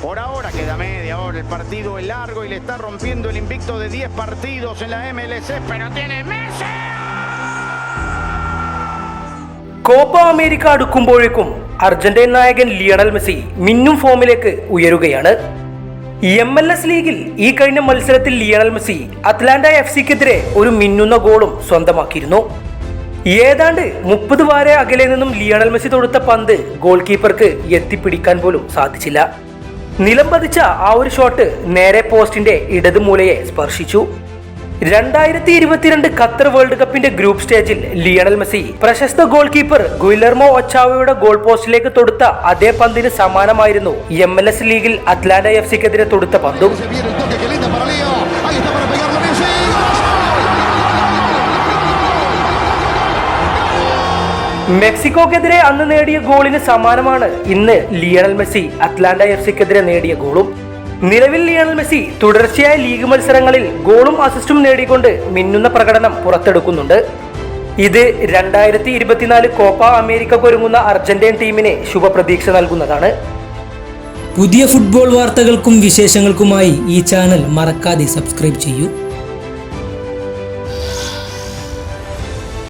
Por ahora queda media hora, el partido es largo y le está rompiendo el invicto de 10 partidos en la MLS, pero tiene Messi. Copa America അടുക്കുമ്പോഴേക്കും Argentine നായകൻ Lionel Messi മിന്നും ഫോമിലേക്ക് ഉയരുകയാണ്. MLS ലീഗിൽ ഈ കഴിഞ്ഞ മത്സരത്തിൽ Lionel Messi Atlanta FCക്കെതിരെ ഒരു മിന്നുന്ന ഗോളും സ്വന്തമാക്കിയിരുന്നു. ഏതാണ്ട് 30 വാര അകലെ നിന്നും ലിയണൽ മെസ്സി തൊടുത്ത പന്ത് ഗോൾ കീപ്പർക്ക് എത്തിപ്പിടിക്കാൻ പോലും സാധിച്ചില്ല. നിലം പതിച്ച ആ ഒരു ഷോട്ട് നേരെ പോസ്റ്റിന്റെ ഇടതുമൂലയെ സ്പർശിച്ചു. 2022 ഖത്തർ വേൾഡ് കപ്പിന്റെ ഗ്രൂപ്പ് സ്റ്റേജിൽ ലിയണൽ മെസ്സി പ്രശസ്ത ഗോൾ കീപ്പർ ഗുയിലർമോ ഒച്ചാവോയുടെ ഗോൾ പോസ്റ്റിലേക്ക് തൊടുത്ത അതേ പന്തിന് സമാനമായിരുന്നു MLS ലീഗിൽ അറ്റ്ലാന്റ FCക്കെതിരെ തൊടുത്ത പന്തും. മെക്സിക്കോക്കെതിരെ അന്ന് നേടിയ ഗോളിന് സമാനമാണ് ഇന്ന് ലിയണൽ മെസ്സി അറ്റ്ലാന്റ FCക്കെതിരെ നേടിയ ഗോളും. നിലവിൽ ലിയണൽ മെസ്സി തുടർച്ചയായ ലീഗ് മത്സരങ്ങളിൽ ഗോളും അസിസ്റ്റും നേടിക്കൊണ്ട് മിന്നുന്ന പ്രകടനം പുറത്തെടുക്കുന്നുണ്ട്. ഇത് 2024 കോപ്പ അമേരിക്കക്കൊരുങ്ങുന്ന അർജന്റീൻ ടീമിന് ശുഭപ്രതീക്ഷ നൽകുന്നതാണ്. പുതിയ ഫുട്ബോൾ വാർത്തകൾക്കും വിശേഷങ്ങൾക്കുമായി ഈ ചാനൽ മറക്കാതെ സബ്സ്ക്രൈബ് ചെയ്യൂ.